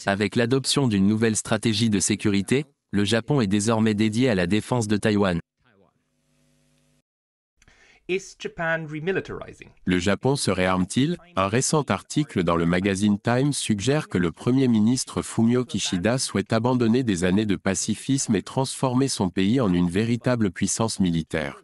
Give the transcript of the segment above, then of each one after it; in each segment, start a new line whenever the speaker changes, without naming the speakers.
Avec l'adoption d'une nouvelle stratégie de sécurité, le Japon est désormais dédié à la défense de Taïwan.
Le Japon se réarme-t-il? Un récent article dans le magazine Time suggère que le Premier ministre Fumio Kishida souhaite abandonner des années de pacifisme et transformer son pays en une véritable puissance militaire.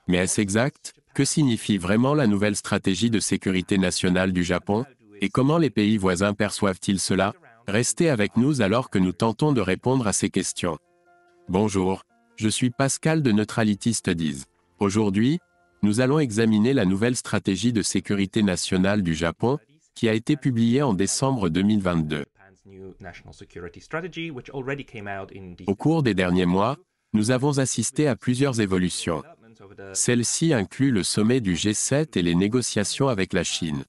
Mais est-ce exact? Que signifie vraiment la nouvelle stratégie de sécurité nationale du Japon? Et comment les pays voisins perçoivent-ils cela? Restez avec nous alors que nous tentons de répondre à ces questions. Bonjour, je suis Pascal de Neutrality Studies. Aujourd'hui, nous allons examiner la nouvelle stratégie de sécurité nationale du Japon, qui a été publiée en décembre 2022. Au cours des derniers mois, nous avons assisté à plusieurs évolutions. Celle-ci inclut le sommet du G7 et les négociations avec la Chine.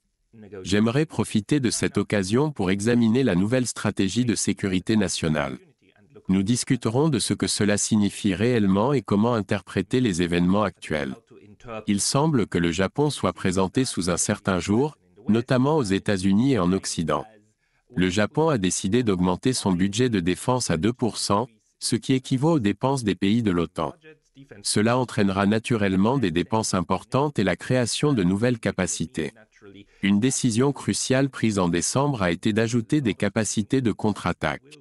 J'aimerais profiter de cette occasion pour examiner la nouvelle stratégie de sécurité nationale. Nous discuterons de ce que cela signifie réellement et comment interpréter les événements actuels. Il semble que le Japon soit présenté sous un certain jour, notamment aux États-Unis et en Occident. Le Japon a décidé d'augmenter son budget de défense à 2%, ce qui équivaut aux dépenses des pays de l'OTAN. Cela entraînera naturellement des dépenses importantes et la création de nouvelles capacités. Une décision cruciale prise en décembre a été d'ajouter des capacités de contre-attaque.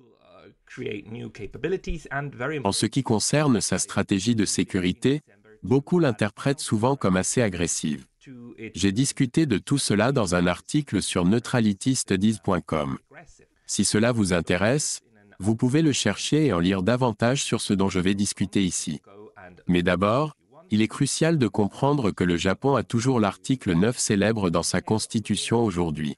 En ce qui concerne sa stratégie de sécurité, beaucoup l'interprètent souvent comme assez agressive. J'ai discuté de tout cela dans un article sur neutralitystudies.com. Si cela vous intéresse, vous pouvez le chercher et en lire davantage sur ce dont je vais discuter ici. Mais d'abord, il est crucial de comprendre que le Japon a toujours l'article 9 célèbre dans sa constitution aujourd'hui.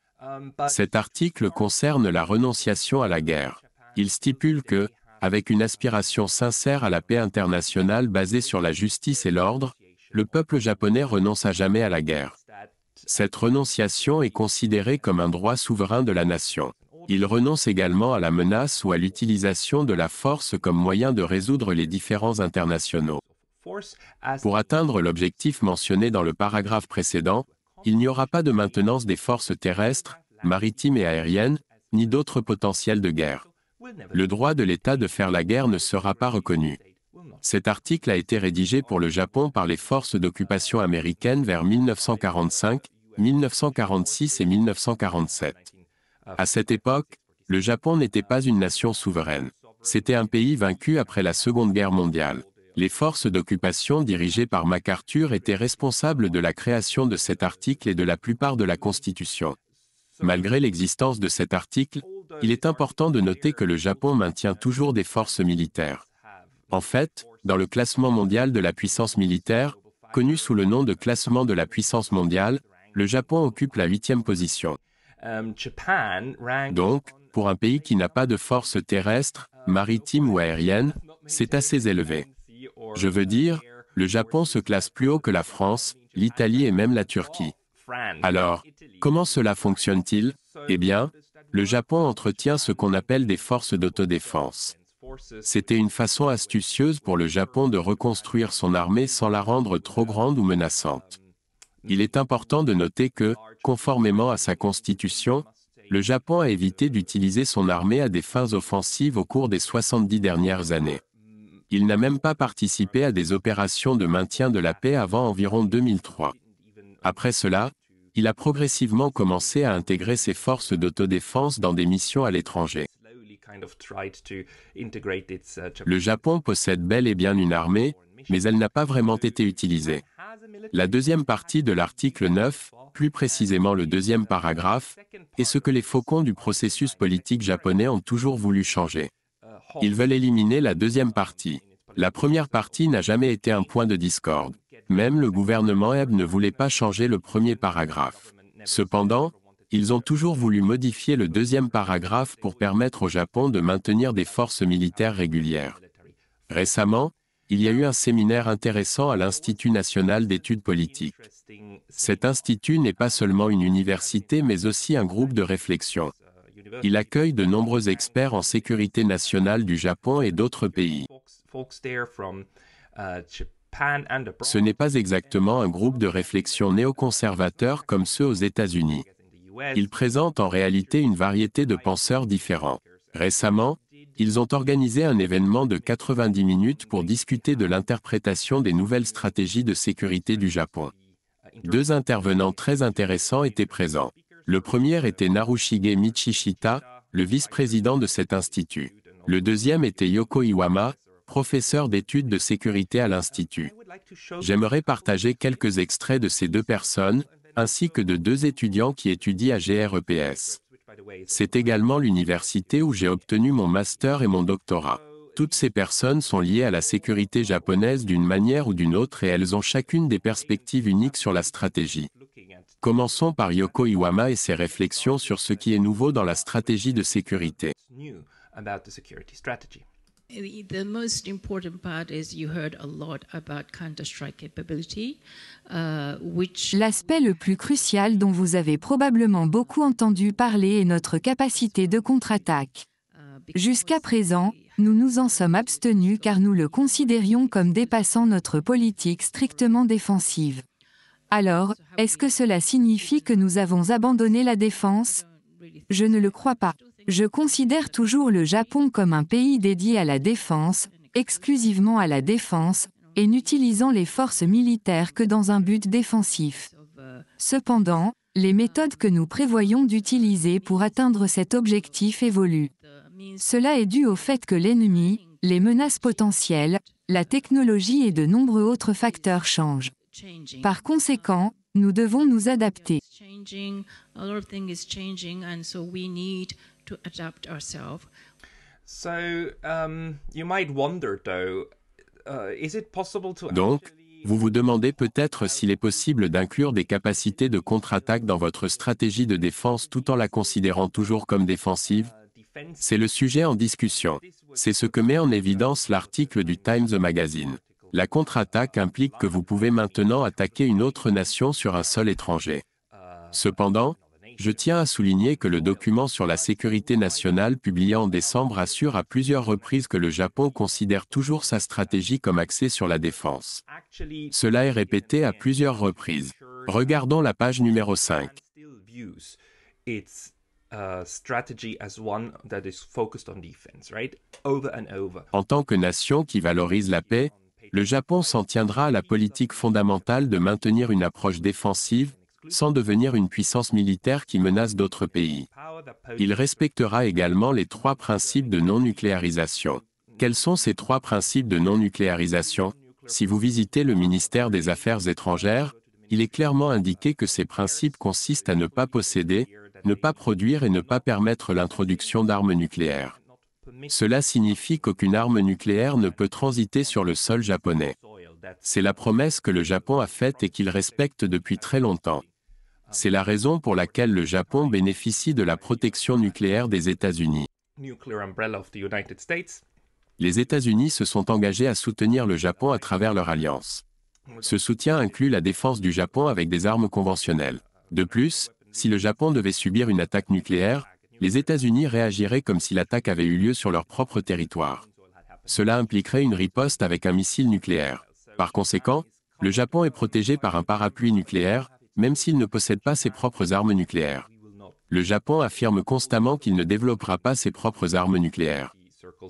Cet article concerne la renonciation à la guerre. Il stipule que, avec une aspiration sincère à la paix internationale basée sur la justice et l'ordre, le peuple japonais renonce à jamais à la guerre. Cette renonciation est considérée comme un droit souverain de la nation. Il renonce également à la menace ou à l'utilisation de la force comme moyen de résoudre les différends internationaux. Pour atteindre l'objectif mentionné dans le paragraphe précédent, il n'y aura pas de maintenance des forces terrestres, maritimes et aériennes, ni d'autres potentiels de guerre. Le droit de l'État de faire la guerre ne sera pas reconnu. Cet article a été rédigé pour le Japon par les forces d'occupation américaines vers 1945, 1946 et 1947. À cette époque, le Japon n'était pas une nation souveraine. C'était un pays vaincu après la Seconde Guerre mondiale. Les forces d'occupation dirigées par MacArthur étaient responsables de la création de cet article et de la plupart de la Constitution. Malgré l'existence de cet article, il est important de noter que le Japon maintient toujours des forces militaires. En fait, dans le classement mondial de la puissance militaire, connu sous le nom de classement de la puissance mondiale, le Japon occupe la 8e position. Donc, pour un pays qui n'a pas de forces terrestres, maritimes ou aériennes, c'est assez élevé. Je veux dire, le Japon se classe plus haut que la France, l'Italie et même la Turquie. Alors, comment cela fonctionne-t-il? Eh bien, le Japon entretient ce qu'on appelle des forces d'autodéfense. C'était une façon astucieuse pour le Japon de reconstruire son armée sans la rendre trop grande ou menaçante. Il est important de noter que, conformément à sa constitution, le Japon a évité d'utiliser son armée à des fins offensives au cours des 70 dernières années. Il n'a même pas participé à des opérations de maintien de la paix avant environ 2003. Après cela, il a progressivement commencé à intégrer ses forces d'autodéfense dans des missions à l'étranger. Le Japon possède bel et bien une armée, mais elle n'a pas vraiment été utilisée. La deuxième partie de l'article 9, plus précisément le deuxième paragraphe, est ce que les faucons du processus politique japonais ont toujours voulu changer. Ils veulent éliminer la deuxième partie. La première partie n'a jamais été un point de discorde. Même le gouvernement Abe ne voulait pas changer le premier paragraphe. Cependant, ils ont toujours voulu modifier le deuxième paragraphe pour permettre au Japon de maintenir des forces militaires régulières. Récemment, il y a eu un séminaire intéressant à l'Institut national d'études politiques. Cet institut n'est pas seulement une université mais aussi un groupe de réflexion. Il accueille de nombreux experts en sécurité nationale du Japon et d'autres pays. Ce n'est pas exactement un groupe de réflexion néoconservateur comme ceux aux États-Unis. Ils présentent en réalité une variété de penseurs différents. Récemment, ils ont organisé un événement de 90 minutes pour discuter de l'interprétation des nouvelles stratégies de sécurité du Japon. Deux intervenants très intéressants étaient présents. Le premier était Narushige Michishita, le vice-président de cet institut. Le deuxième était Yoko Iwama, professeur d'études de sécurité à l'institut. J'aimerais partager quelques extraits de ces deux personnes, ainsi que de deux étudiants qui étudient à GREPS. C'est également l'université où j'ai obtenu mon master et mon doctorat. Toutes ces personnes sont liées à la sécurité japonaise d'une manière ou d'une autre et elles ont chacune des perspectives uniques sur la stratégie. Commençons par Yoko Iwama et ses réflexions sur ce qui est nouveau dans la stratégie de sécurité.
The most important part is you heard a lot about counter-strike capability, which...
L'aspect le plus crucial dont vous avez probablement beaucoup entendu parler est notre capacité de contre-attaque. Jusqu'à présent, nous nous en sommes abstenus car nous le considérions comme dépassant notre politique strictement défensive. Alors, est-ce que cela signifie que nous avons abandonné la défense? Je ne le crois pas. Je considère toujours le Japon comme un pays dédié à la défense, exclusivement à la défense, et n'utilisant les forces militaires que dans un but défensif. Cependant, les méthodes que nous prévoyons d'utiliser pour atteindre cet objectif évoluent. Cela est dû au fait que l'ennemi, les menaces potentielles, la technologie et de nombreux autres facteurs changent. Par conséquent, nous devons nous adapter.
Donc, vous vous demandez peut-être s'il est possible d'inclure des capacités de contre-attaque dans votre stratégie de défense tout en la considérant toujours comme défensive? C'est le sujet en discussion. C'est ce que met en évidence l'article du Times Magazine. La contre-attaque implique que vous pouvez maintenant attaquer une autre nation sur un sol étranger. Cependant, je tiens à souligner que le document sur la sécurité nationale publié en décembre assure à plusieurs reprises que le Japon considère toujours sa stratégie comme axée sur la défense. Cela est répété à plusieurs reprises. Regardons la page numéro 5. En tant que nation qui valorise la paix, le Japon s'en tiendra à la politique fondamentale de maintenir une approche défensive, sans devenir une puissance militaire qui menace d'autres pays. Il respectera également les 3 principes de non-nucléarisation. Quels sont ces 3 principes de non-nucléarisation? Si vous visitez le ministère des Affaires étrangères, il est clairement indiqué que ces principes consistent à ne pas posséder, ne pas produire et ne pas permettre l'introduction d'armes nucléaires. Cela signifie qu'aucune arme nucléaire ne peut transiter sur le sol japonais. C'est la promesse que le Japon a faite et qu'il respecte depuis très longtemps. C'est la raison pour laquelle le Japon bénéficie de la protection nucléaire des États-Unis. Les États-Unis se sont engagés à soutenir le Japon à travers leur alliance. Ce soutien inclut la défense du Japon avec des armes conventionnelles. De plus, si le Japon devait subir une attaque nucléaire, les États-Unis réagiraient comme si l'attaque avait eu lieu sur leur propre territoire. Cela impliquerait une riposte avec un missile nucléaire. Par conséquent, le Japon est protégé par un parapluie nucléaire, même s'il ne possède pas ses propres armes nucléaires. Le Japon affirme constamment qu'il ne développera pas ses propres armes nucléaires.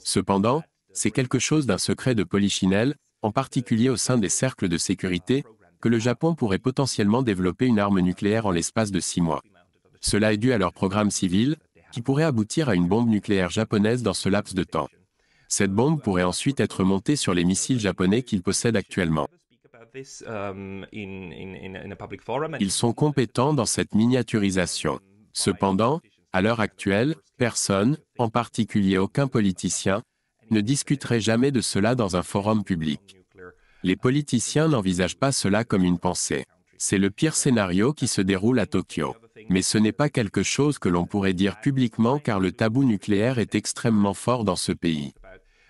Cependant, c'est quelque chose d'un secret de polichinelle, en particulier au sein des cercles de sécurité, que le Japon pourrait potentiellement développer une arme nucléaire en l'espace de 6 mois. Cela est dû à leur programme civil, qui pourrait aboutir à une bombe nucléaire japonaise dans ce laps de temps. Cette bombe pourrait ensuite être montée sur les missiles japonais qu'ils possèdent actuellement. Ils sont compétents dans cette miniaturisation. Cependant, à l'heure actuelle, personne, en particulier aucun politicien, ne discuterait jamais de cela dans un forum public. Les politiciens n'envisagent pas cela comme une pensée. C'est le pire scénario qui se déroule à Tokyo. Mais ce n'est pas quelque chose que l'on pourrait dire publiquement car le tabou nucléaire est extrêmement fort dans ce pays.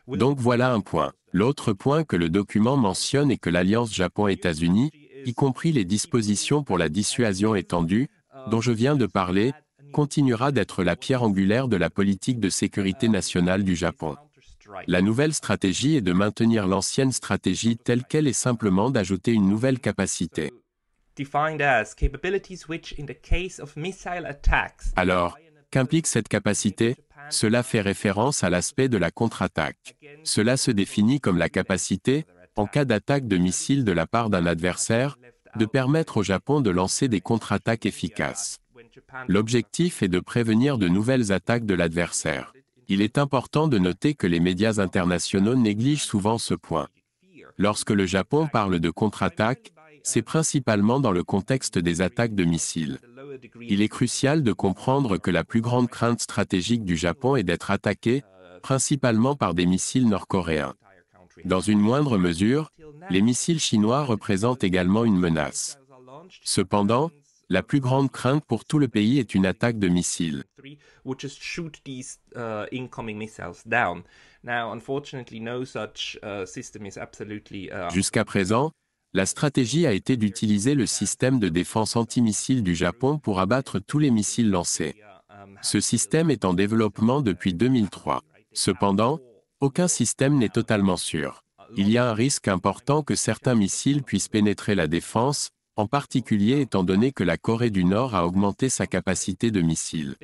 Donc voilà un point. L'autre point que le document mentionne est que l'alliance Japon-États-Unis, y compris les dispositions pour la dissuasion étendue, dont je viens de parler, continuera d'être la pierre angulaire de la politique de sécurité nationale du Japon. La nouvelle stratégie est de maintenir l'ancienne stratégie telle qu'elle et simplement d'ajouter une nouvelle capacité. Alors, qu'implique cette capacité? Cela fait référence à l'aspect de la contre-attaque. Cela se définit comme la capacité, en cas d'attaque de missiles de la part d'un adversaire, de permettre au Japon de lancer des contre-attaques efficaces. L'objectif est de prévenir de nouvelles attaques de l'adversaire. Il est important de noter que les médias internationaux négligent souvent ce point. Lorsque le Japon parle de contre-attaque, c'est principalement dans le contexte des attaques de missiles. Il est crucial de comprendre que la plus grande crainte stratégique du Japon est d'être attaqué, principalement par des missiles nord-coréens. Dans une moindre mesure, les missiles chinois représentent également une menace. Cependant, la plus grande crainte pour tout le pays est une attaque de missiles. Jusqu'à présent, la stratégie a été d'utiliser le système de défense antimissile du Japon pour abattre tous les missiles lancés. Ce système est en développement depuis 2003. Cependant, aucun système n'est totalement sûr. Il y a un risque important que certains missiles puissent pénétrer la défense, en particulier étant donné que la Corée du Nord a augmenté sa capacité de missiles.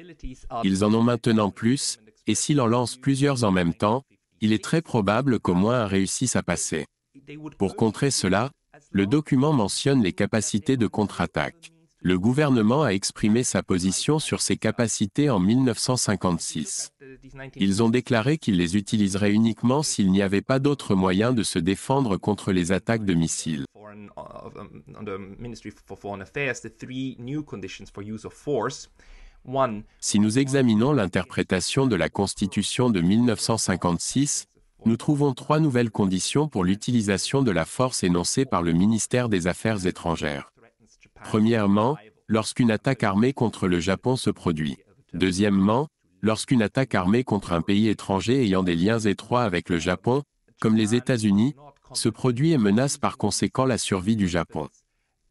Ils en ont maintenant plus, et s'ils en lancent plusieurs en même temps, il est très probable qu'au moins un réussisse à passer. Pour contrer cela, le document mentionne les capacités de contre-attaque. Le gouvernement a exprimé sa position sur ces capacités en 1956. Ils ont déclaré qu'ils les utiliseraient uniquement s'il n'y avait pas d'autre moyen de se défendre contre les attaques de missiles. Si nous examinons l'interprétation de la Constitution de 1956, nous trouvons 3 nouvelles conditions pour l'utilisation de la force énoncées par le ministère des Affaires étrangères. Premièrement, lorsqu'une attaque armée contre le Japon se produit. Deuxièmement, lorsqu'une attaque armée contre un pays étranger ayant des liens étroits avec le Japon, comme les États-Unis, se produit et menace par conséquent la survie du Japon.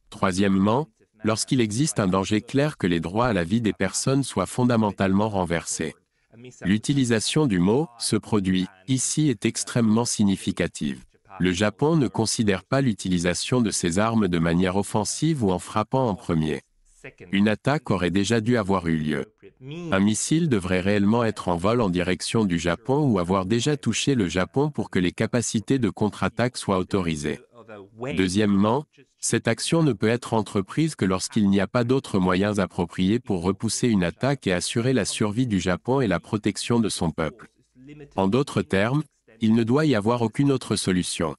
Troisièmement, lorsqu'il existe un danger clair que les droits à la vie des personnes soient fondamentalement renversés. L'utilisation du mot « se produit » ici est extrêmement significative. Le Japon ne considère pas l'utilisation de ces armes de manière offensive ou en frappant en premier. Une attaque aurait déjà dû avoir eu lieu. Un missile devrait réellement être en vol en direction du Japon ou avoir déjà touché le Japon pour que les capacités de contre-attaque soient autorisées. Deuxièmement, cette action ne peut être entreprise que lorsqu'il n'y a pas d'autres moyens appropriés pour repousser une attaque et assurer la survie du Japon et la protection de son peuple. En d'autres termes, il ne doit y avoir aucune autre solution.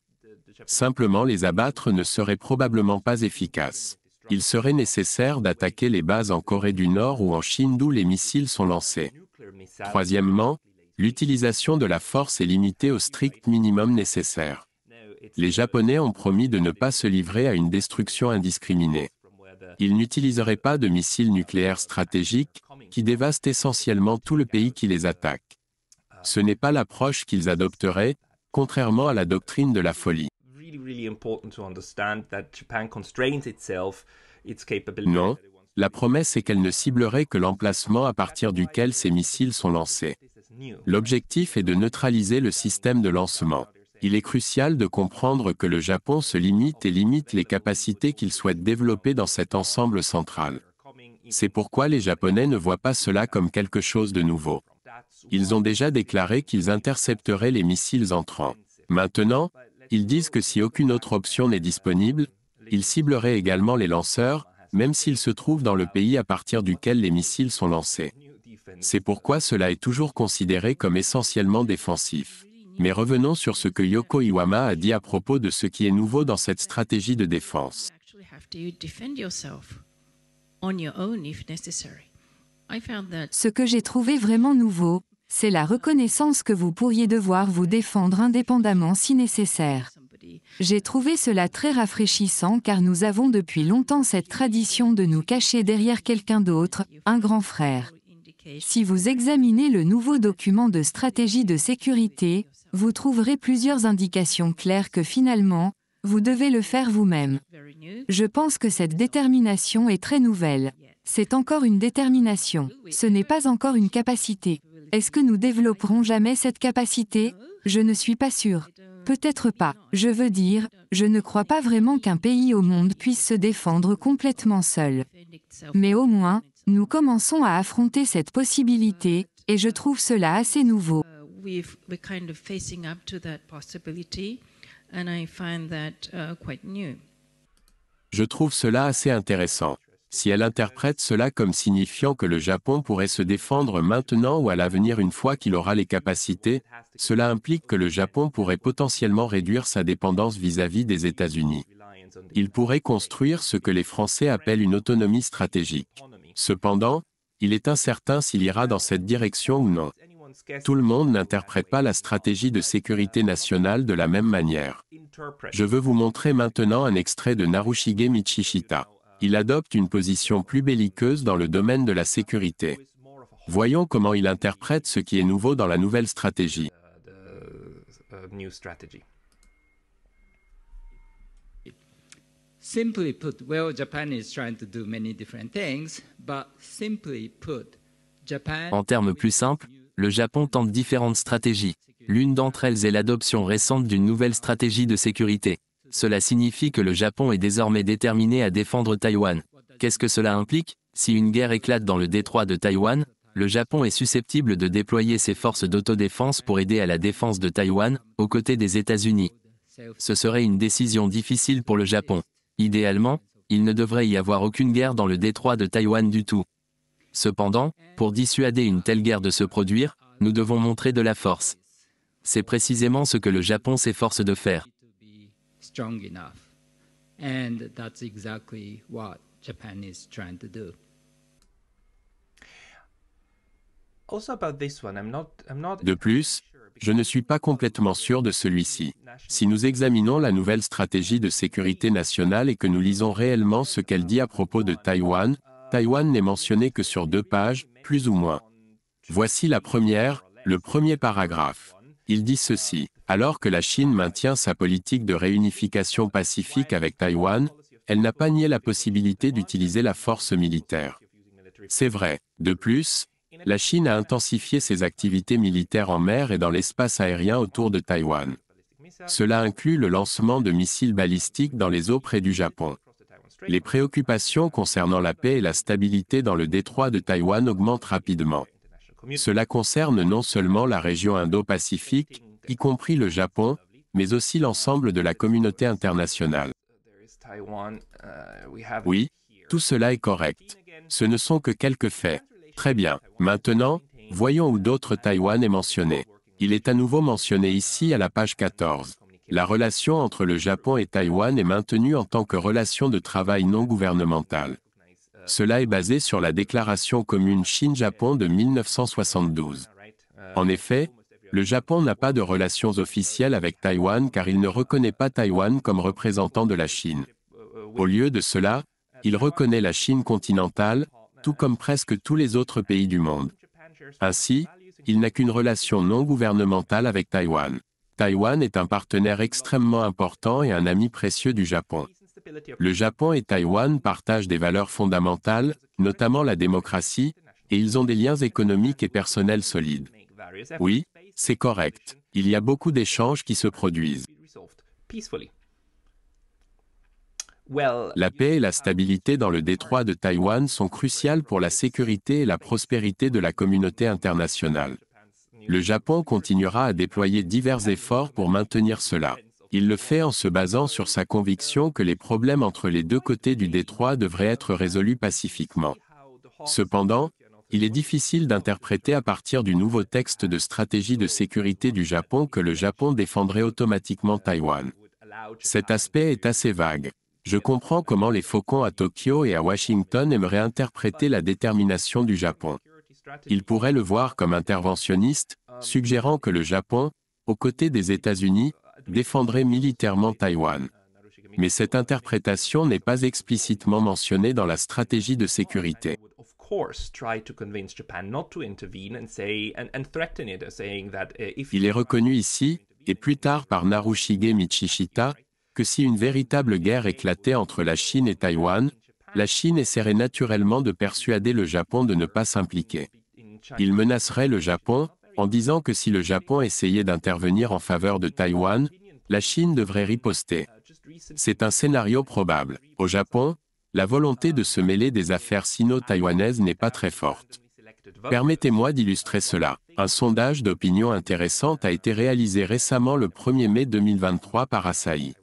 Simplement les abattre ne serait probablement pas efficace. Il serait nécessaire d'attaquer les bases en Corée du Nord ou en Chine d'où les missiles sont lancés. Troisièmement, l'utilisation de la force est limitée au strict minimum nécessaire. Les Japonais ont promis de ne pas se livrer à une destruction indiscriminée. Ils n'utiliseraient pas de missiles nucléaires stratégiques, qui dévastent essentiellement tout le pays qui les attaque. Ce n'est pas l'approche qu'ils adopteraient, contrairement à la doctrine de la folie. Non, la promesse est qu'elle ne ciblerait que l'emplacement à partir duquel ces missiles sont lancés. L'objectif est de neutraliser le système de lancement. Il est crucial de comprendre que le Japon se limite et limite les capacités qu'il souhaite développer dans cet ensemble central. C'est pourquoi les Japonais ne voient pas cela comme quelque chose de nouveau. Ils ont déjà déclaré qu'ils intercepteraient les missiles entrants. Maintenant, ils disent que si aucune autre option n'est disponible, ils cibleraient également les lanceurs, même s'ils se trouvent dans le pays à partir duquel les missiles sont lancés. C'est pourquoi cela est toujours considéré comme essentiellement défensif. Mais revenons sur ce que Yoko Iwama a dit à propos de ce qui est nouveau dans cette stratégie de défense.
Ce que j'ai trouvé vraiment nouveau, c'est la reconnaissance que vous pourriez devoir vous défendre indépendamment si nécessaire. J'ai trouvé cela très rafraîchissant car nous avons depuis longtemps cette tradition de nous cacher derrière quelqu'un d'autre, un grand frère. Si vous examinez le nouveau document de stratégie de sécurité, vous trouverez plusieurs indications claires que finalement, vous devez le faire vous-même. Je pense que cette détermination est très nouvelle. C'est encore une détermination, ce n'est pas encore une capacité. Est-ce que nous développerons jamais cette capacité? Je ne suis pas sûre. Peut-être pas. Je veux dire, je ne crois pas vraiment qu'un pays au monde puisse se défendre complètement seul. Mais au moins, nous commençons à affronter cette possibilité, et je trouve cela assez nouveau.
We're kind of facing up to that possibility, and I find that quite new.
Je trouve cela assez intéressant. Si elle interprète cela comme signifiant que le Japon pourrait se défendre maintenant ou à l'avenir une fois qu'il aura les capacités, cela implique que le Japon pourrait potentiellement réduire sa dépendance vis-à-vis des États-Unis. Il pourrait construire ce que les Français appellent une autonomie stratégique. Cependant, il est incertain s'il ira dans cette direction ou non. Tout le monde n'interprète pas la stratégie de sécurité nationale de la même manière. Je veux vous montrer maintenant un extrait de Narushige Michishita. Il adopte une position plus belliqueuse dans le domaine de la sécurité. Voyons comment il interprète ce qui est nouveau dans la nouvelle stratégie.
Simply put, well, Japan is trying to do many different things, but simply put, Japan...
En termes plus simples, le Japon tente différentes stratégies. L'une d'entre elles est l'adoption récente d'une nouvelle stratégie de sécurité. Cela signifie que le Japon est désormais déterminé à défendre Taïwan. Qu'est-ce que cela implique? Si une guerre éclate dans le détroit de Taïwan, le Japon est susceptible de déployer ses forces d'autodéfense pour aider à la défense de Taïwan, aux côtés des États-Unis. Ce serait une décision difficile pour le Japon. Idéalement, il ne devrait y avoir aucune guerre dans le détroit de Taïwan du tout. Cependant, pour dissuader une telle guerre de se produire, nous devons montrer de la force. C'est précisément ce que le Japon s'efforce de faire.
strong enough. And that's exactly what Japan is trying to do.
De plus, je ne suis pas complètement sûr de celui-ci. Si nous examinons la nouvelle stratégie de sécurité nationale et que nous lisons réellement ce qu'elle dit à propos de Taïwan, Taïwan n'est mentionné que sur 2 pages, plus ou moins. Voici la première, le premier paragraphe. Il dit ceci. Alors que la Chine maintient sa politique de réunification pacifique avec Taïwan, elle n'a pas nié la possibilité d'utiliser la force militaire. C'est vrai. De plus, la Chine a intensifié ses activités militaires en mer et dans l'espace aérien autour de Taïwan. Cela inclut le lancement de missiles balistiques dans les eaux près du Japon. Les préoccupations concernant la paix et la stabilité dans le détroit de Taïwan augmentent rapidement. Cela concerne non seulement la région Indo-Pacifique, y compris le Japon, mais aussi l'ensemble de la communauté internationale. Oui, tout cela est correct. Ce ne sont que quelques faits. Très bien. Maintenant, voyons où d'autres Taïwan est mentionné. Il est à nouveau mentionné ici à la page 14. La relation entre le Japon et Taïwan est maintenue en tant que relation de travail non gouvernementale. Cela est basé sur la déclaration commune Chine-Japon de 1972. En effet, le Japon n'a pas de relations officielles avec Taïwan car il ne reconnaît pas Taïwan comme représentant de la Chine. Au lieu de cela, il reconnaît la Chine continentale, tout comme presque tous les autres pays du monde. Ainsi, il n'a qu'une relation non gouvernementale avec Taïwan. Taïwan est un partenaire extrêmement important et un ami précieux du Japon. Le Japon et Taïwan partagent des valeurs fondamentales, notamment la démocratie, et ils ont des liens économiques et personnels solides. Oui, c'est correct. Il y a beaucoup d'échanges qui se produisent. La paix et la stabilité dans le détroit de Taïwan sont cruciales pour la sécurité et la prospérité de la communauté internationale. Le Japon continuera à déployer divers efforts pour maintenir cela. Il le fait en se basant sur sa conviction que les problèmes entre les 2 côtés du détroit devraient être résolus pacifiquement. Cependant, il est difficile d'interpréter à partir du nouveau texte de stratégie de sécurité du Japon que le Japon défendrait automatiquement Taïwan. Cet aspect est assez vague. Je comprends comment les faucons à Tokyo et à Washington aimeraient interpréter la détermination du Japon. Ils pourraient le voir comme interventionniste, suggérant que le Japon, aux côtés des États-Unis, défendrait militairement Taïwan. Mais cette interprétation n'est pas explicitement mentionnée dans la stratégie de sécurité. Il est reconnu ici, et plus tard par Narushige Michishita, que si une véritable guerre éclatait entre la Chine et Taïwan, la Chine essaierait naturellement de persuader le Japon de ne pas s'impliquer. Il menacerait le Japon, en disant que si le Japon essayait d'intervenir en faveur de Taïwan, La Chine devrait riposter. C'est un scénario probable. Au Japon, la volonté de se mêler des affaires sino-taïwanaises n'est pas très forte. Permettez-moi d'illustrer cela. Un sondage d'opinion intéressante a été réalisé récemment le 1er mai 2023 par Asahi.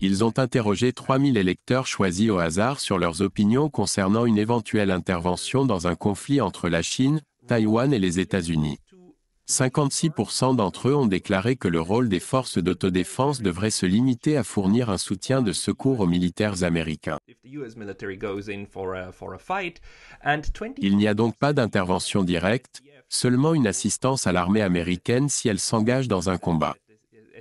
Ils ont interrogé 3000 électeurs choisis au hasard sur leurs opinions concernant une éventuelle intervention dans un conflit entre la Chine, Taïwan et les États-Unis. 56% d'entre eux ont déclaré que le rôle des forces d'autodéfense devrait se limiter à fournir un soutien de secours aux militaires américains. Il n'y a donc pas d'intervention directe, seulement une assistance à l'armée américaine si elle s'engage dans un combat.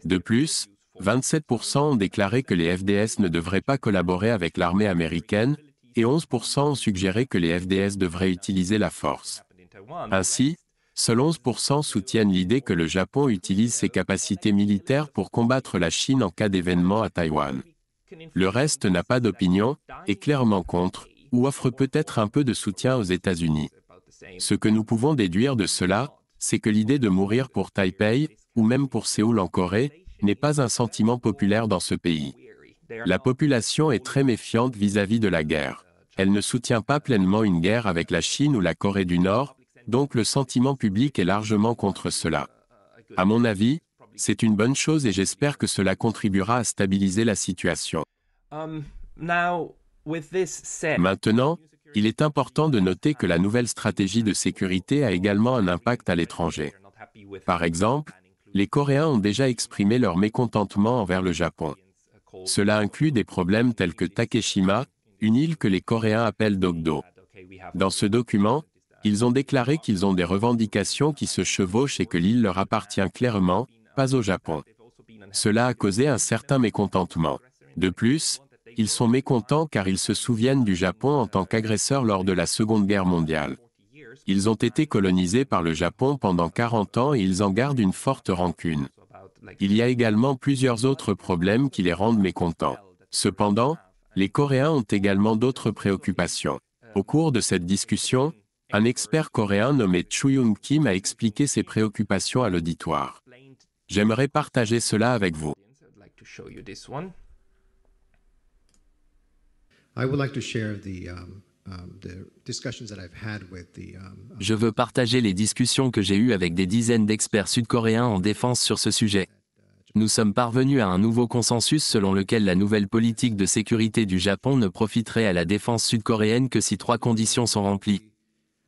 De plus, 27% ont déclaré que les FDS ne devraient pas collaborer avec l'armée américaine, et 11% ont suggéré que les FDS devraient utiliser la force. Ainsi, seuls 11% soutiennent l'idée que le Japon utilise ses capacités militaires pour combattre la Chine en cas d'événement à Taïwan. Le reste n'a pas d'opinion, est clairement contre, ou offre peut-être un peu de soutien aux États-Unis. Ce que nous pouvons déduire de cela, c'est que l'idée de mourir pour Taipei, ou même pour Séoul en Corée, n'est pas un sentiment populaire dans ce pays. La population est très méfiante vis-à-vis de la guerre. Elle ne soutient pas pleinement une guerre avec la Chine ou la Corée du Nord, donc le sentiment public est largement contre cela. À mon avis, c'est une bonne chose et j'espère que cela contribuera à stabiliser la situation. Maintenant, il est important de noter que la nouvelle stratégie de sécurité a également un impact à l'étranger. Par exemple, les Coréens ont déjà exprimé leur mécontentement envers le Japon. Cela inclut des problèmes tels que Takeshima, une île que les Coréens appellent Dokdo. Dans ce document, ils ont déclaré qu'ils ont des revendications qui se chevauchent et que l'île leur appartient clairement, pas au Japon. Cela a causé un certain mécontentement. De plus, ils sont mécontents car ils se souviennent du Japon en tant qu'agresseur lors de la Seconde Guerre mondiale. Ils ont été colonisés par le Japon pendant 40 ans et ils en gardent une forte rancune. Il y a également plusieurs autres problèmes qui les rendent mécontents. Cependant, les Coréens ont également d'autres préoccupations. Au cours de cette discussion, un expert coréen nommé Choo-Young Kim a expliqué ses préoccupations à l'auditoire. J'aimerais partager cela avec vous.
Je veux partager les discussions que j'ai eues avec des dizaines d'experts sud-coréens en défense sur ce sujet. Nous sommes parvenus à un nouveau consensus selon lequel la nouvelle politique de sécurité du Japon ne profiterait à la défense sud-coréenne que si 3 conditions sont remplies.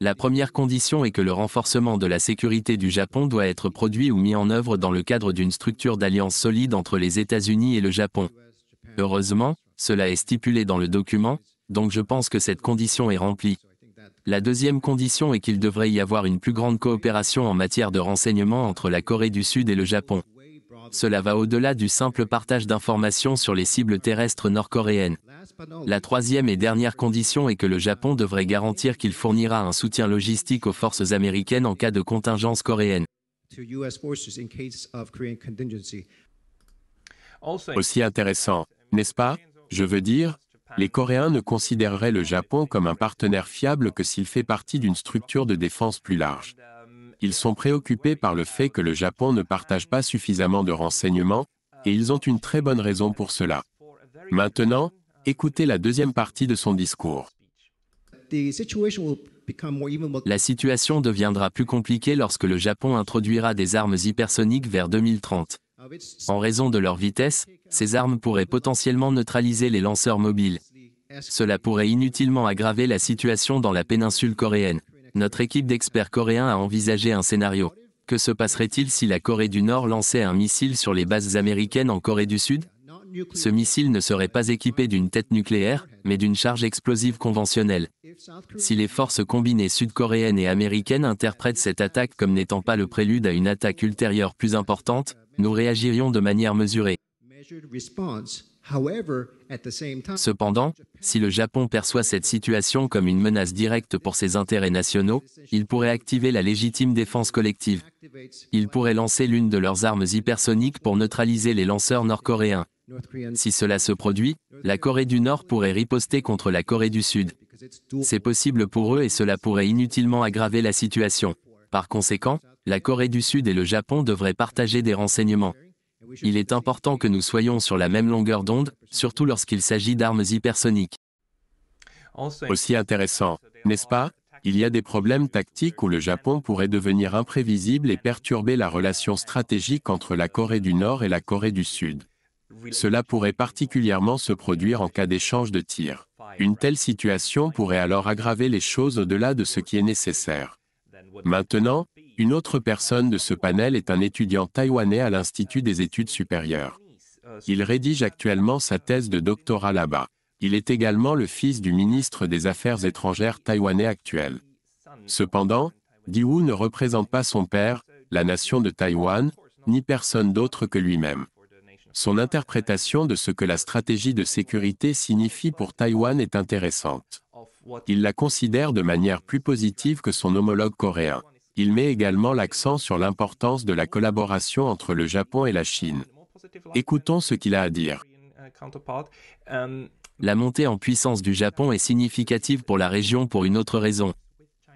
La première condition est que le renforcement de la sécurité du Japon doit être produit ou mis en œuvre dans le cadre d'une structure d'alliance solide entre les États-Unis et le Japon. Heureusement, cela est stipulé dans le document, donc je pense que cette condition est remplie. La deuxième condition est qu'il devrait y avoir une plus grande coopération en matière de renseignement entre la Corée du Sud et le Japon. Cela va au-delà du simple partage d'informations sur les cibles terrestres nord-coréennes. La troisième et dernière condition est que le Japon devrait garantir qu'il fournira un soutien logistique aux forces américaines en cas de contingence coréenne.
Aussi intéressant, n'est-ce pas? Je veux dire, les Coréens ne considéreraient le Japon comme un partenaire fiable que s'il fait partie d'une structure de défense plus large. Ils sont préoccupés par le fait que le Japon ne partage pas suffisamment de renseignements, et ils ont une très bonne raison pour cela. Maintenant, écoutez la deuxième partie de son discours.
La situation deviendra plus compliquée lorsque le Japon introduira des armes hypersoniques vers 2030. En raison de leur vitesse, ces armes pourraient potentiellement neutraliser les lanceurs mobiles. Cela pourrait inutilement aggraver la situation dans la péninsule coréenne. Notre équipe d'experts coréens a envisagé un scénario. Que se passerait-il si la Corée du Nord lançait un missile sur les bases américaines en Corée du Sud? Ce missile ne serait pas équipé d'une tête nucléaire, mais d'une charge explosive conventionnelle. Si les forces combinées sud-coréennes et américaines interprètent cette attaque comme n'étant pas le prélude à une attaque ultérieure plus importante, nous réagirions de manière mesurée. Cependant, si le Japon perçoit cette situation comme une menace directe pour ses intérêts nationaux, il pourrait activer la légitime défense collective. Il pourrait lancer l'une de leurs armes hypersoniques pour neutraliser les lanceurs nord-coréens. Si cela se produit, la Corée du Nord pourrait riposter contre la Corée du Sud. C'est possible pour eux et cela pourrait inutilement aggraver la situation. Par conséquent, la Corée du Sud et le Japon devraient partager des renseignements. Il est important que nous soyons sur la même longueur d'onde, surtout lorsqu'il s'agit d'armes hypersoniques.
Aussi intéressant, n'est-ce pas? Il y a des problèmes tactiques où le Japon pourrait devenir imprévisible et perturber la relation stratégique entre la Corée du Nord et la Corée du Sud. Cela pourrait particulièrement se produire en cas d'échange de tirs. Une telle situation pourrait alors aggraver les choses au-delà de ce qui est nécessaire. Maintenant, une autre personne de ce panel est un étudiant taïwanais à l'Institut des études supérieures. Il rédige actuellement sa thèse de doctorat là-bas. Il est également le fils du ministre des Affaires étrangères taïwanais actuel. Cependant, Diwu ne représente pas son père, la nation de Taïwan, ni personne d'autre que lui-même. Son interprétation de ce que la stratégie de sécurité signifie pour Taïwan est intéressante. Il la considère de manière plus positive que son homologue coréen. Il met également l'accent sur l'importance de la collaboration entre le Japon et la Chine. Écoutons ce qu'il a à dire.
La montée en puissance du Japon est significative pour la région pour une autre raison.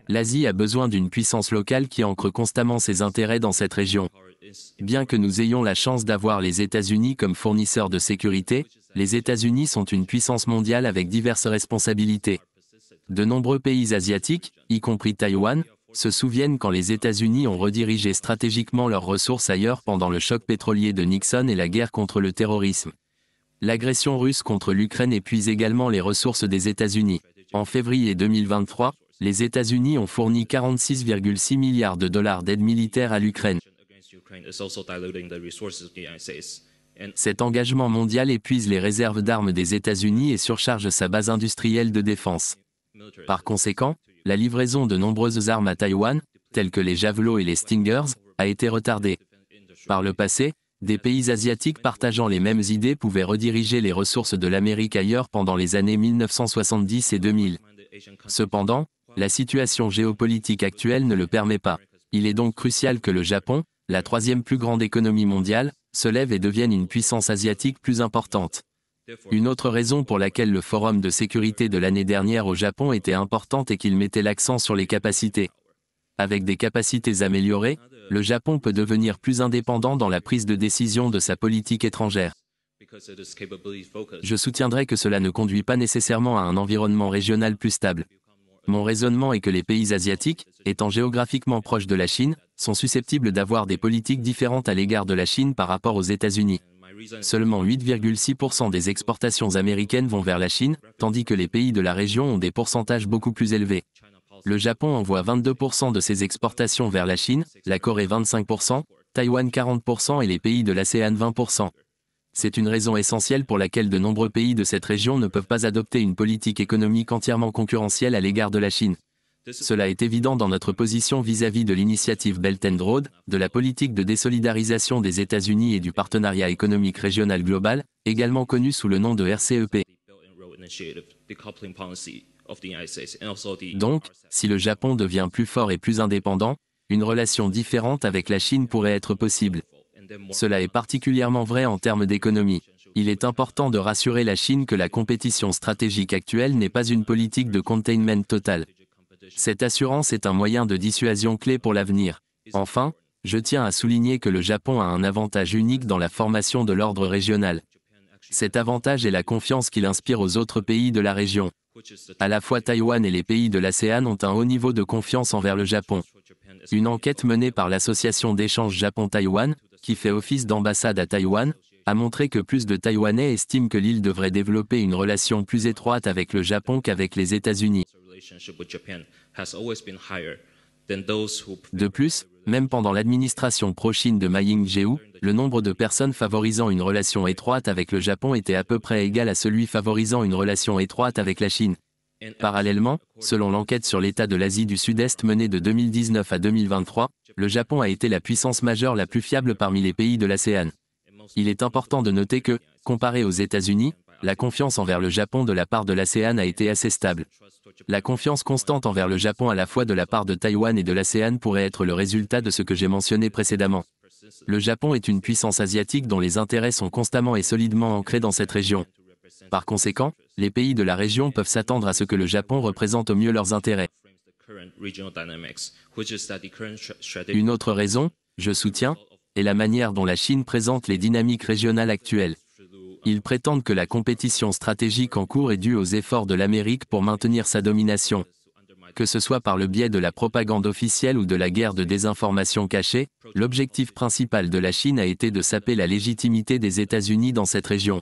L'Asie a besoin d'une puissance locale qui ancre constamment ses intérêts dans cette région. Bien que nous ayons la chance d'avoir les États-Unis comme fournisseurs de sécurité, les États-Unis sont une puissance mondiale avec diverses responsabilités. De nombreux pays asiatiques, y compris Taïwan, se souviennent quand les États-Unis ont redirigé stratégiquement leurs ressources ailleurs pendant le choc pétrolier de Nixon et la guerre contre le terrorisme. L'agression russe contre l'Ukraine épuise également les ressources des États-Unis. En février 2023, les États-Unis ont fourni 46,6 milliards de dollars d'aide militaire à l'Ukraine. Cet engagement mondial épuise les réserves d'armes des États-Unis et surcharge sa base industrielle de défense. Par conséquent, la livraison de nombreuses armes à Taïwan, telles que les Javelot et les Stingers, a été retardée. Par le passé, des pays asiatiques partageant les mêmes idées pouvaient rediriger les ressources de l'Amérique ailleurs pendant les années 1970 et 2000. Cependant, la situation géopolitique actuelle ne le permet pas. Il est donc crucial que le Japon, la troisième plus grande économie mondiale, se lève et devienne une puissance asiatique plus importante. Une autre raison pour laquelle le Forum de sécurité de l'année dernière au Japon était importante est qu'il mettait l'accent sur les capacités. Avec des capacités améliorées, le Japon peut devenir plus indépendant dans la prise de décision de sa politique étrangère. Je soutiendrai que cela ne conduit pas nécessairement à un environnement régional plus stable. Mon raisonnement est que les pays asiatiques, étant géographiquement proches de la Chine, sont susceptibles d'avoir des politiques différentes à l'égard de la Chine par rapport aux États-Unis. Seulement 8,6% des exportations américaines vont vers la Chine, tandis que les pays de la région ont des pourcentages beaucoup plus élevés. Le Japon envoie 22% de ses exportations vers la Chine, la Corée 25%, Taïwan 40% et les pays de l'ASEAN 20%. C'est une raison essentielle pour laquelle de nombreux pays de cette région ne peuvent pas adopter une politique économique entièrement concurrentielle à l'égard de la Chine. Cela est évident dans notre position vis-à-vis de l'initiative Belt and Road, de la politique de désolidarisation des États-Unis et du partenariat économique régional global, également connu sous le nom de RCEP. Donc, si le Japon devient plus fort et plus indépendant, une relation différente avec la Chine pourrait être possible. Cela est particulièrement vrai en termes d'économie. Il est important de rassurer la Chine que la compétition stratégique actuelle n'est pas une politique de containment total. Cette assurance est un moyen de dissuasion clé pour l'avenir. Enfin, je tiens à souligner que le Japon a un avantage unique dans la formation de l'ordre régional. Cet avantage est la confiance qu'il inspire aux autres pays de la région. À la fois Taïwan et les pays de l'ASEAN ont un haut niveau de confiance envers le Japon. Une enquête menée par l'Association d'échange Japon-Taïwan, qui fait office d'ambassade à Taïwan, a montré que plus de Taïwanais estiment que l'île devrait développer une relation plus étroite avec le Japon qu'avec les États-Unis. De plus, même pendant l'administration pro-Chine de Ma Ying-jeou, le nombre de personnes favorisant une relation étroite avec le Japon était à peu près égal à celui favorisant une relation étroite avec la Chine. Parallèlement, selon l'enquête sur l'état de l'Asie du Sud-Est menée de 2019 à 2023, le Japon a été la puissance majeure la plus fiable parmi les pays de l'ASEAN. Il est important de noter que, comparé aux États-Unis, la confiance envers le Japon de la part de l'ASEAN a été assez stable. La confiance constante envers le Japon à la fois de la part de Taïwan et de l'ASEAN pourrait être le résultat de ce que j'ai mentionné précédemment. Le Japon est une puissance asiatique dont les intérêts sont constamment et solidement ancrés dans cette région. Par conséquent, les pays de la région peuvent s'attendre à ce que le Japon représente au mieux leurs intérêts. Une autre raison, je soutiens, et la manière dont la Chine présente les dynamiques régionales actuelles. Ils prétendent que la compétition stratégique en cours est due aux efforts de l'Amérique pour maintenir sa domination. Que ce soit par le biais de la propagande officielle ou de la guerre de désinformation cachée, l'objectif principal de la Chine a été de saper la légitimité des États-Unis dans cette région.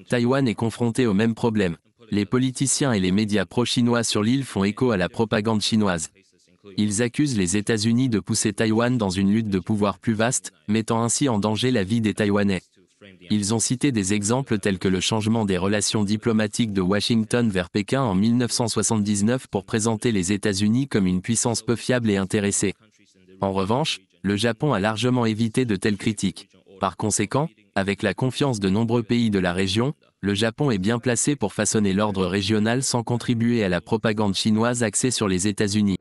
Taïwan est confronté au même problème. Les politiciens et les médias pro-chinois sur l'île font écho à la propagande chinoise. Ils accusent les États-Unis de pousser Taïwan dans une lutte de pouvoir plus vaste, mettant ainsi en danger la vie des Taïwanais. Ils ont cité des exemples tels que le changement des relations diplomatiques de Washington vers Pékin en 1979 pour présenter les États-Unis comme une puissance peu fiable et intéressée. En revanche, le Japon a largement évité de telles critiques. Par conséquent, avec la confiance de nombreux pays de la région, le Japon est bien placé pour façonner l'ordre régional sans contribuer à la propagande chinoise axée sur les États-Unis.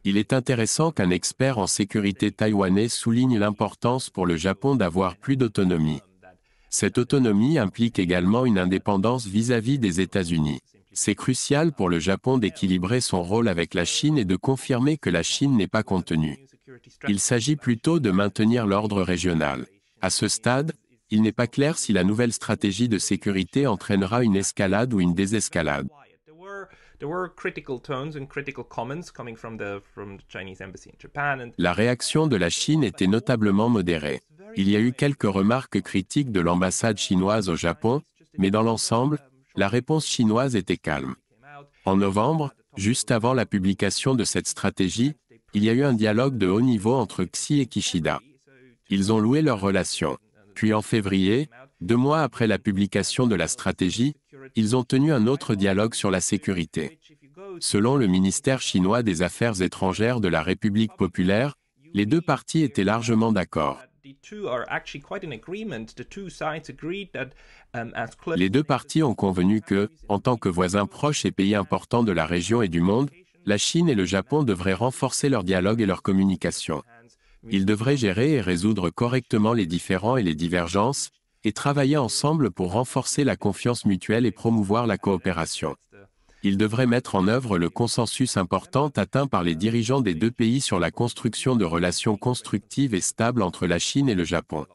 Il est intéressant qu'un expert en sécurité taïwanais souligne l'importance pour le Japon d'avoir plus d'autonomie. Cette autonomie implique également une indépendance vis-à-vis des États-Unis. C'est crucial pour le Japon d'équilibrer son rôle avec la Chine et de confirmer que la Chine n'est pas contenue. Il s'agit plutôt de maintenir l'ordre régional. À ce stade, il n'est pas clair si la nouvelle stratégie de sécurité entraînera une escalade ou une désescalade. La réaction de la Chine était notablement modérée. Il y a eu quelques remarques critiques de l'ambassade chinoise au Japon, mais dans l'ensemble, la réponse chinoise était calme. En novembre, juste avant la publication de cette stratégie, il y a eu un dialogue de haut niveau entre Xi et Kishida. Ils ont loué leurs relations. Puis en février, 2 mois après la publication de la stratégie, ils ont tenu un autre dialogue sur la sécurité. Selon le ministère chinois des Affaires étrangères de la République populaire, les deux parties étaient largement d'accord. Les deux parties ont convenu que, en tant que voisins proches et pays importants de la région et du monde, la Chine et le Japon devraient renforcer leur dialogue et leur communication. Ils devraient gérer et résoudre correctement les différends et les divergences, et travailler ensemble pour renforcer la confiance mutuelle et promouvoir la coopération. Ils devraient mettre en œuvre le consensus important atteint par les dirigeants des deux pays sur la construction de relations constructives et stables entre la Chine et le Japon.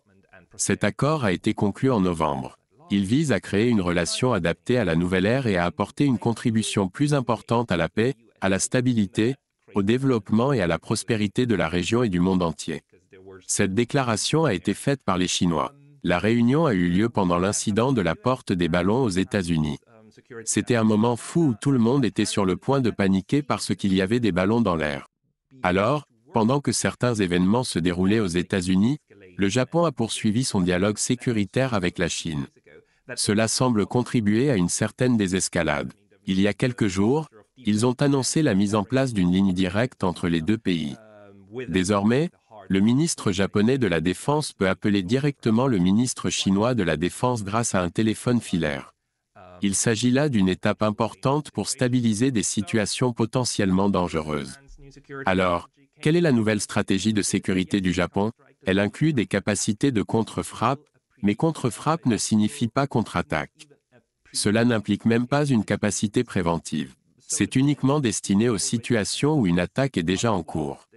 Cet accord a été conclu en novembre. Il vise à créer une relation adaptée à la nouvelle ère et à apporter une contribution plus importante à la paix, à la stabilité, au développement et à la prospérité de la région et du monde entier. Cette déclaration a été faite par les Chinois. La réunion a eu lieu pendant l'incident de la porte des ballons aux États-Unis. C'était un moment fou où tout le monde était sur le point de paniquer parce qu'il y avait des ballons dans l'air. Alors, pendant que certains événements se déroulaient aux États-Unis, le Japon a poursuivi son dialogue sécuritaire avec la Chine. Cela semble contribuer à une certaine désescalade. Il y a quelques jours, ils ont annoncé la mise en place d'une ligne directe entre les deux pays. Désormais, le ministre japonais de la Défense peut appeler directement le ministre chinois de la Défense grâce à un téléphone filaire. Il s'agit là d'une étape importante pour stabiliser des situations potentiellement dangereuses. Alors, quelle est la nouvelle stratégie de sécurité du Japon? Elle inclut des capacités de contre-frappe, mais contre-frappe ne signifie pas contre-attaque. Cela n'implique même pas une capacité préventive. C'est uniquement destiné aux situations où une attaque est déjà en cours.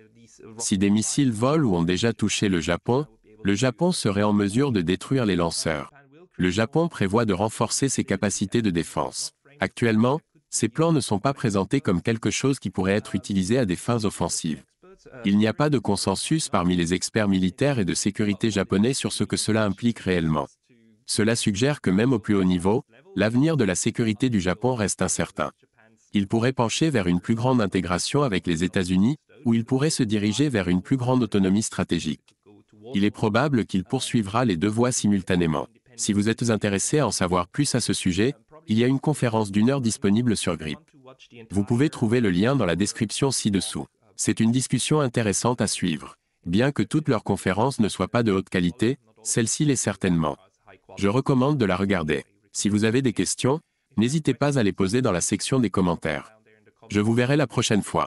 Si des missiles volent ou ont déjà touché le Japon serait en mesure de détruire les lanceurs. Le Japon prévoit de renforcer ses capacités de défense. Actuellement, ces plans ne sont pas présentés comme quelque chose qui pourrait être utilisé à des fins offensives. Il n'y a pas de consensus parmi les experts militaires et de sécurité japonais sur ce que cela implique réellement. Cela suggère que même au plus haut niveau, l'avenir de la sécurité du Japon reste incertain. Il pourrait pencher vers une plus grande intégration avec les États-Unis, ou il pourrait se diriger vers une plus grande autonomie stratégique. Il est probable qu'il poursuivra les deux voies simultanément. Si vous êtes intéressé à en savoir plus à ce sujet, il y a une conférence d'1 heure disponible sur GRIP. Vous pouvez trouver le lien dans la description ci-dessous. C'est une discussion intéressante à suivre. Bien que toutes leurs conférences ne soient pas de haute qualité, celle-ci l'est certainement. Je recommande de la regarder. Si vous avez des questions, n'hésitez pas à les poser dans la section des commentaires. Je vous verrai la prochaine fois.